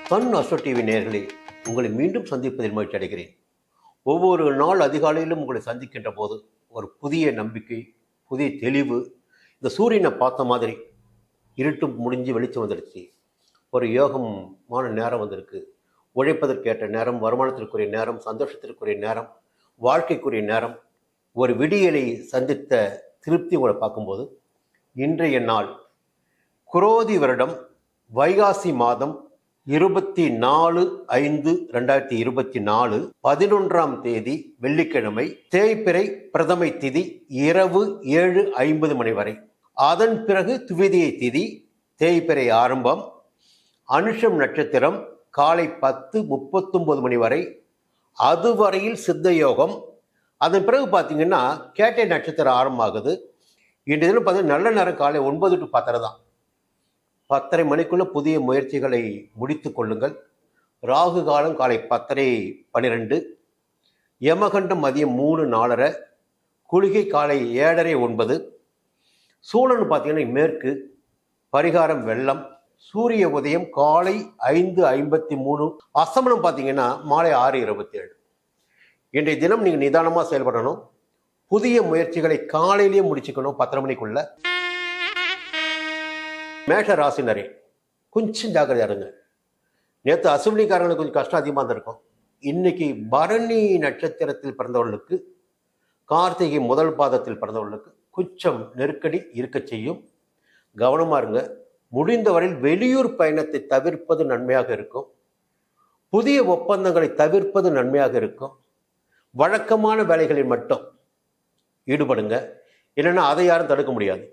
Sun astro TV நேயர்களே, உங்களை மீண்டும் சந்திப்பதில் மகிழ்ச்சி அடைகிறேன். ஒவ்வொரு நாள் அதிகாலையிலும் உங்களை சந்திக்கின்ற போது ஒரு புதிய நம்பிக்கை, புதிய தெளிவு. இந்த சூரியனை பார்த்த மாதிரி இருட்டும் முடிஞ்சு வெளிச்சம் வந்துடுச்சு. ஒரு யோகமான நேரம் வந்திருக்கு. உழைப்பதற்கேற்ற நேரம், வருமானத்திற்குரிய நேரம், சந்தோஷத்திற்குரிய நேரம், வாழ்க்கைக்குரிய நேரம். ஒரு விடியலை சந்தித்த திருப்தி உங்களை பார்க்கும்போது இன்றைய நாள் குரோதி வருடம் வைகாசி மாதம் 24/5/2024 11ஆம் தேதி வெள்ளிக்கிழமை, தேய்பிறை பிரதமை திதி இரவு 7:50 மணி வரை. அதன் பிறகு துவிதியை திதி, தேய்பிறை ஆரம்பம், அனுஷம் நட்சத்திரம் காலை 10:39 மணி வரை. அதுவரையில் சித்த யோகம். அதன் பிறகு பார்த்தீங்கன்னா கேட்டை நட்சத்திரம் ஆரம்பமாகுது. இன்றைய தினம் பார்த்தீங்கன்னா நல்ல நேரம் காலை 9 to 10 தான். 10:30 மணிக்குள்ள புதிய முயற்சிகளை முடித்து கொள்ளுங்கள். ராகு காலம் காலை 10:30-12, யமகண்டம் மதியம் 3-4:30, குளிகை காலை 7:30-9. சூழல் பார்த்தீங்கன்னா மேற்கு, பரிகாரம் வெள்ளம். சூரிய உதயம் காலை 5:53, அஸ்தமனம் பார்த்தீங்கன்னா மாலை 6:27. இன்றைய தினம் நீங்கள் நிதானமாக செயல்படணும். புதிய முயற்சிகளை காலையிலேயே முடிச்சுக்கணும் 10:30 மணிக்குள்ள. மேஷ ராசினரே, கொஞ்சம் ஜாக்கிரதையா இருங்க. நேற்று அசுவினிக்காரங்களுக்கு கொஞ்சம் கஷ்டம் அதிகமாக இருந்திருக்கும். இன்னைக்கு பரணி நட்சத்திரத்தில் பிறந்தவர்களுக்கு, கார்த்திகை முதல் பாதத்தில் பிறந்தவர்களுக்கு கொஞ்சம் நெருக்கடி இருக்க செய்யும். கவனமாக இருங்க. முடிந்தவரையில் வெளியூர் பயணத்தை தவிர்ப்பது நன்மையாக இருக்கும். புதிய ஒப்பந்தங்களை தவிர்ப்பது நன்மையாக இருக்கும். வழக்கமான வேலைகளில் மட்டும் ஈடுபடுங்க. இல்லைன்னா அதை யாரும் தடுக்க முடியாது.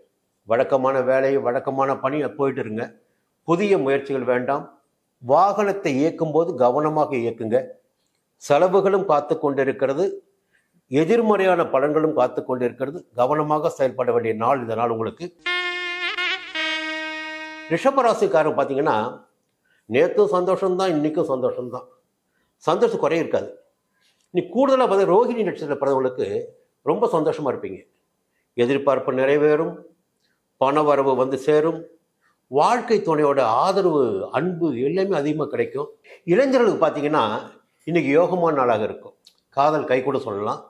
வழக்கமான வேலை, வழக்கமான பணி போயிட்டு இருங்க. புதிய முயற்சிகள் வேண்டாம். வாகனத்தை இயக்கும்போது கவனமாக இயக்குங்க. செலவுகளும் காத்து கொண்டிருக்கிறது, எதிர்மறையான பலன்களும் காத்து கொண்டிருக்கிறது. கவனமாக செயல்பட வேண்டிய நாள் இந்த நாள் உங்களுக்கு. ரிஷபராசிக்காரன் பார்த்தீங்கன்னா நேற்றும் சந்தோஷம்தான், இன்னைக்கும் சந்தோஷம்தான். சந்தோஷம் குறைய இருக்காது. நீ கூடுதலாக பார்த்து ரோஹிணி நட்சத்திர பிறந்தவங்களுக்கு ரொம்ப சந்தோஷமா இருப்பீங்க. எதிர்பார்ப்பு நிறைவேறும், பணவரவு வந்து சேரும், வாழ்க்கை துணையோட ஆதரவு, அன்பு எல்லாமே அதிகமாக கிடைக்கும். இளைஞர்களுக்கு பார்த்தீங்கன்னா இன்னைக்கு யோகமான நாளாக இருக்கும். காதல் கை கூட சொல்லலாம்.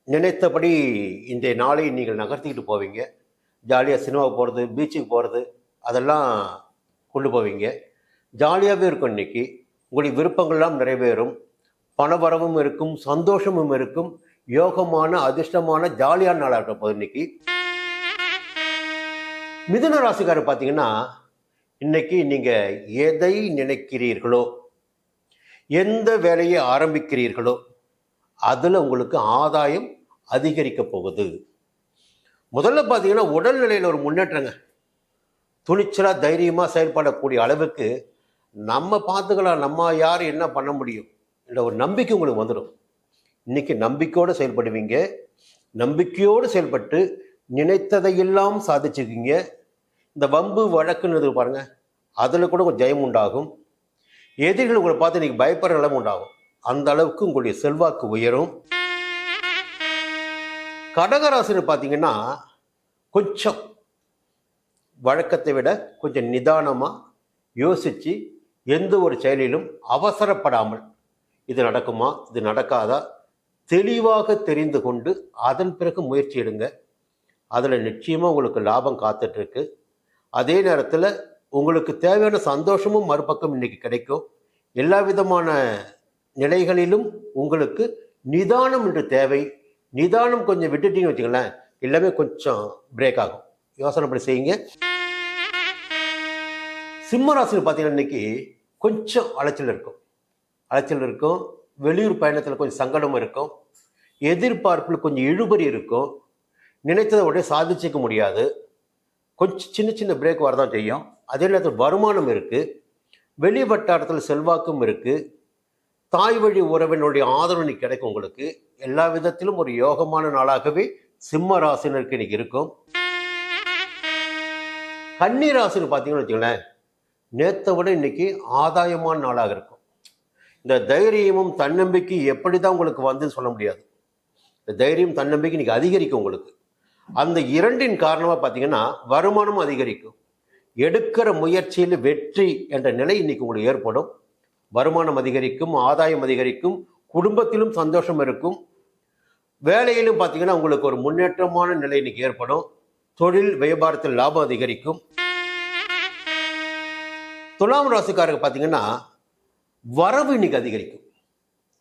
நினைத்தபடி இன்றைய நாளை நீங்கள் நகர்த்திக்கிட்டு போவீங்க. ஜாலியாக சினிமாவுக்கு போகிறது, பீச்சுக்கு போகிறது, அதெல்லாம் கொண்டு போவீங்க. ஜாலியாகவே இருக்கும். இன்னைக்கு உங்களுடைய விருப்பங்கள்லாம் நிறைவேறும், பணவரவும் இருக்கும், சந்தோஷமும் இருக்கும். யோகமான, அதிர்ஷ்டமான, ஜாலியான நாளாக இருக்க போகுது இன்னைக்கு. மிதுன ராசிக்காரர் பார்த்தீங்கன்னா இன்னைக்கு நீங்கள் எதை நினைக்கிறீர்களோ, எந்த வேலையை ஆரம்பிக்கிறீர்களோ அதில் உங்களுக்கு ஆதாயம் அதிகரிக்க போகுது. முதல்ல பார்த்தீங்கன்னா உடல்நிலையில் ஒரு முன்னேற்றங்க. துணிச்சலாக தைரியமாக செயல்படக்கூடிய அளவுக்கு நம்ம பார்த்துக்கலாம், நம்ம யார் என்ன பண்ண முடியும் என்ற ஒரு நம்பிக்கை உங்களுக்கு வந்துடும். இன்னைக்கு நம்பிக்கையோடு செயல்படுவீங்க. நம்பிக்கையோடு செயல்பட்டு நினைத்ததையெல்லாம் சாதிச்சுக்கிங்க. இந்த வம்பு வழக்குன்னு பாருங்க, அதில் கூட கொஞ்சம் ஜெயம் உண்டாகும். எதிரிகள் உங்களை பார்த்து இன்னைக்கு பயப்படுற நிலைமை உண்டாகும். அந்த அளவுக்கு உங்களுடைய செல்வாக்கு உயரும். கடகராசின்னு பார்த்தீங்கன்னா கொஞ்சம் வழக்கத்தை விட கொஞ்சம் நிதானமாக யோசித்து எந்த ஒரு செயலிலும் அவசரப்படாமல் இது நடக்குமா, இது நடக்காதா, தெளிவாக தெரிந்து கொண்டு அதன் பிறகு முயற்சி எடுங்க. அதில் நிச்சயமாக உங்களுக்கு லாபம் காத்துட்ருக்கு. அதே நேரத்தில் உங்களுக்கு தேவையான சந்தோஷமும் மறுபக்கம் இன்னைக்கு கிடைக்கும். எல்லா விதமான நிலைகளிலும் உங்களுக்கு நிதானம் என்று தேவை. நிதானம் கொஞ்சம் விட்டுட்டீங்கன்னு வச்சுங்களேன், எல்லாமே கொஞ்சம் பிரேக் ஆகும். யோசனை பண்ணி செய்யுங்க. சிம்மராசியில் பார்த்தீங்கன்னா இன்னைக்கு கொஞ்சம் அலைச்சல் இருக்கும். வெளியூர் பயணத்தில் கொஞ்சம் சங்கடம் இருக்கும். எதிர்பார்ப்பில் கொஞ்சம் இழுபறி இருக்கும். நினைத்ததை உடனே சாதிச்சிக்க முடியாது. கொஞ்சம் சின்ன சின்ன பிரேக் வரதான் செய்யும். அதே நேரத்தில் வருமானம் இருக்குது. வெளி வட்டாரத்தில் செல்வாக்கும் இருக்குது. தாய் வழி உறவினுடைய ஆதரவு கிடைக்கும் உங்களுக்கு. எல்லா விதத்திலும் ஒரு யோகமான நாளாகவே சிம்ம ராசினருக்கு இன்னைக்கு இருக்கும். கன்னி ராசின்னு பார்த்தீங்கன்னு வச்சுங்களேன், நேற்றை விட இன்னைக்கு ஆதாயமான நாளாக இருக்கும். இந்த தைரியமும் தன்னம்பிக்கை எப்படி தான் உங்களுக்கு வந்து சொல்ல முடியாது. இந்த தைரியம் தன்னம்பிக்கை இன்னைக்கு அதிகரிக்கும் உங்களுக்கு. அந்த இரண்டின் காரணமாக பார்த்தீங்கன்னா வருமானமும் அதிகரிக்கும். எடுக்கிற முயற்சியில் வெற்றி என்ற நிலை இன்னைக்கு உங்களுக்கு ஏற்படும். வருமானம் அதிகரிக்கும், ஆதாயம் அதிகரிக்கும், குடும்பத்திலும் சந்தோஷம் இருக்கும். வேலையிலும் பார்த்தீங்கன்னா உங்களுக்கு ஒரு முன்னேற்றமான நிலை இன்னைக்கு ஏற்படும். தொழில் வியாபாரத்தில் லாபம் அதிகரிக்கும். துலாம் ராசிக்காரங்க பார்த்தீங்கன்னா வரவு இன்னைக்கு அதிகரிக்கும்.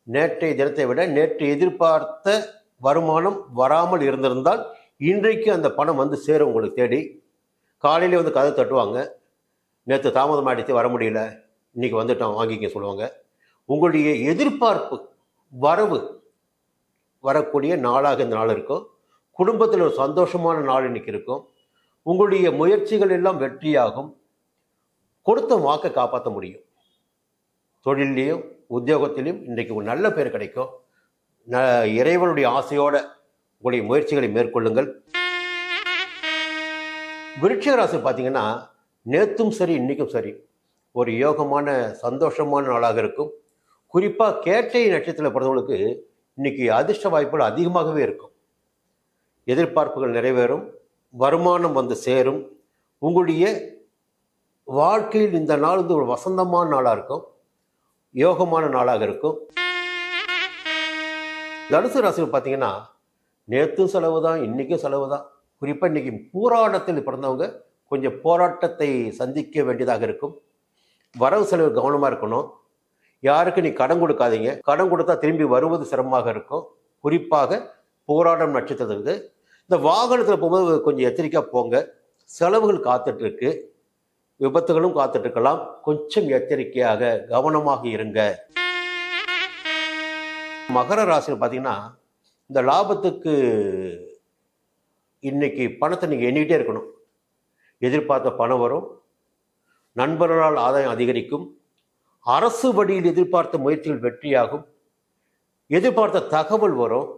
நேற்றைய தினத்தை விட நேற்று எதிர்பார்த்த வருமானம் வராமல் இருந்திருந்தால் இன்றைக்கு அந்த பணம் வந்து சேரும் உங்களுக்கு தேடி. காலையிலே வந்து கதை தட்டுவாங்க, நேற்று தாமதம் ஆகிடுச்சு வர முடியல, இன்னைக்கு வந்துட்டோம் வாங்கிக்க சொல்லுவாங்க. உங்களுடைய எதிர்பார்ப்பு வரவு வரக்கூடிய நாளாக இந்த நாள் இருக்கும். குடும்பத்தில் ஒரு சந்தோஷமான நாள் இன்னைக்கு இருக்கும். உங்களுடைய முயற்சிகள் எல்லாம் வெற்றியாகும். கொடுத்த வாக்கை காப்பாற்ற முடியும். தொழிலையும் உத்தியோகத்திலையும் இன்றைக்கு ஒரு நல்ல பேர் கிடைக்கும். இறைவனுடைய ஆசையோட உங்களுடைய முயற்சிகளை மேற்கொள்ளுங்கள். விருச்சிக ராசி பார்த்தீங்கன்னா நேற்றும் சரி இன்னைக்கும் சரி ஒரு யோகமான சந்தோஷமான நாளாக இருக்கும். குறிப்பாக கேட்டை நட்சத்திரத்தில் பிறந்தவங்களுக்கு இன்னைக்கு அதிர்ஷ்ட வாய்ப்புகள் அதிகமாகவே இருக்கும். எதிர்பார்ப்புகள் நிறைவேறும், வருமானம் வந்து சேரும். உங்களுடைய வாழ்க்கையில் இந்த நாள் வந்து ஒரு வசந்தமான நாளாக இருக்கும், யோகமான நாளாக இருக்கும். தனுசு ராசியில் பார்த்தீங்கன்னா நேற்றும் செலவு தான், இன்றைக்கும் செலவு தான். குறிப்பாக இன்றைக்கி போராட்டத்தில் பிறந்தவங்க கொஞ்சம் போராட்டத்தை சந்திக்க வேண்டியதாக இருக்கும். வரவு செலவு கவனமாக இருக்கணும். யாருக்கு நீ கடன் கொடுக்காதீங்க. கடன் கொடுத்தா திரும்பி வருவது சிரமமாக இருக்கும். குறிப்பாக போராட்டம் நட்சத்திரத்துக்கு இந்த வாகனத்தில் போகும்போது கொஞ்சம் எச்சரிக்கையாக போங்க. செலவுகள் காத்துட்ருக்கு, விபத்துகளும் காத்துட்ருக்கலாம். கொஞ்சம் எச்சரிக்கையாக கவனமாக இருங்க. மகர ராசியில் பார்த்தீங்கன்னா இந்த லாபத்துக்கு இன்னைக்கு பணத்தை நீங்கள் எண்ணிக்கிட்டே இருக்கணும். எதிர்பார்த்த பணம் வரும், நண்பர்களால் ஆதாயம் அதிகரிக்கும், அரசு வழியில் எதிர்பார்த்த முயற்சிகள் வெற்றியாகும், எதிர்பார்த்த தகவல் வரும்,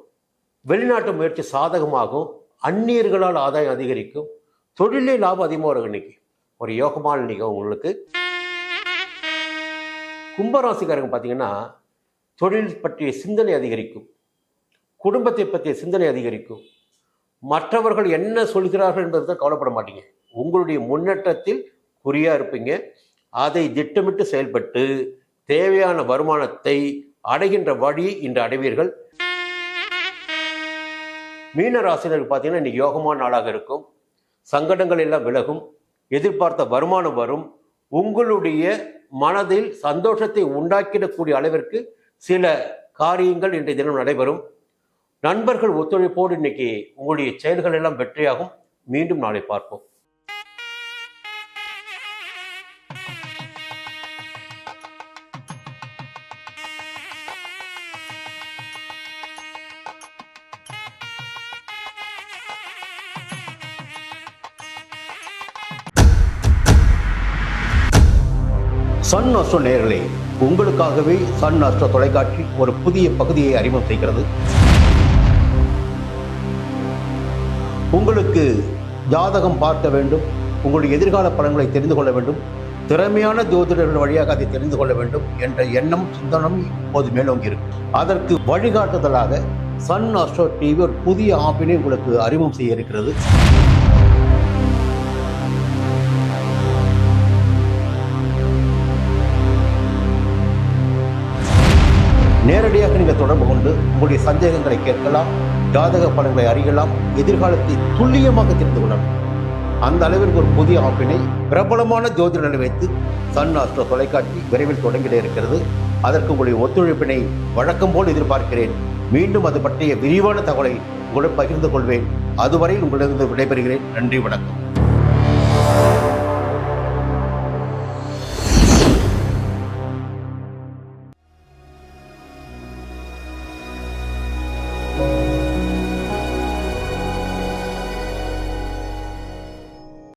வெளிநாட்டு முயற்சி சாதகமாகும், அந்நியர்களால் ஆதாயம் அதிகரிக்கும், தொழிலே லாபம் அதிகமாக வரும். இன்னைக்கு ஒரு யோகமான இன்னைக்கு உங்களுக்கு. கும்பராசிக்காரங்க பார்த்தீங்கன்னா தொழில் பற்றிய சிந்தனை அதிகரிக்கும், குடும்பத்தை பற்றிய சிந்தனை அதிகரிக்கும். மற்றவர்கள் என்ன சொல்கிறார்கள் என்பதை கவலைப்பட மாட்டீங்க. உங்களுடைய முன்னேற்றத்தில் குறியாக இருப்பீங்க. அதை திட்டமிட்டு செயல்பட்டு தேவையான வருமானத்தை அடைகின்ற வழியை இன்று அடைவீர்கள். மீன ராசினருக்கு பார்த்தீங்கன்னா இன்னைக்கு யோகமான நாளாக இருக்கும். சங்கடங்கள் எல்லாம் விலகும், எதிர்பார்த்த வருமானம் வரும். உங்களுடைய மனதில் சந்தோஷத்தை உண்டாக்கிடக்கூடிய அளவிற்கு சில காரியங்கள் இன்றைய தினம் நடைபெறும். நண்பர்கள் ஒத்துழைப்போடு இன்னைக்கு உங்களுடைய செயல்கள் எல்லாம் வெற்றியாகும். மீண்டும் நாளை பார்ப்போம். சன் அஸ்ட்ரோ நேயர்களே, உங்களுக்காகவே சன் அஸ்ட்ரோ தொலைக்காட்சி ஒரு புதிய பகுதியை அறிமுகம் செய்கிறது. உங்களுக்கு ஜாதகம் பார்க்க வேண்டும், உங்களுடைய எதிர்கால பலன்களை தெரிந்து கொள்ள வேண்டும், திறமையான ஜோதிடர்கள் வழியாக அதை தெரிந்து கொள்ள வேண்டும் என்ற எண்ணம் சிந்தனம் இப்போது மேலோங்கி இருக்கு. அதற்கு வழிகாட்டுதலாக சன் அஸ்ட்ரோ டிவி ஒரு புதிய ஆப்பினை உங்களுக்கு அறிமுகம் செய்ய இருக்கிறது. நேரடியாக நீங்கள் தொடர்பு கொண்டு உங்களுடைய சந்தேகங்களை கேட்கலாம், ஜாதக பலன்களை அறியலாம், எதிர்காலத்தை துல்லியமாக தெரிந்து கொள்ளலாம். அந்த அளவிற்கு ஒரு புதிய ஆப்பினை பிரபலமான ஜோதிடர்களை வைத்து சன் அஸ்ட்ரோ தொலைக்காட்சி விரைவில் தொடங்கிட இருக்கிறது. அதற்கு உங்களுடைய ஒத்துழைப்பினை வழக்கம் போல் எதிர்பார்க்கிறேன். மீண்டும் அது பற்றிய விரிவான தகவலை உங்களுடன் பகிர்ந்து கொள்வேன். அதுவரை உங்களிடம் விடைபெறுகிறேன். நன்றி, வணக்கம்.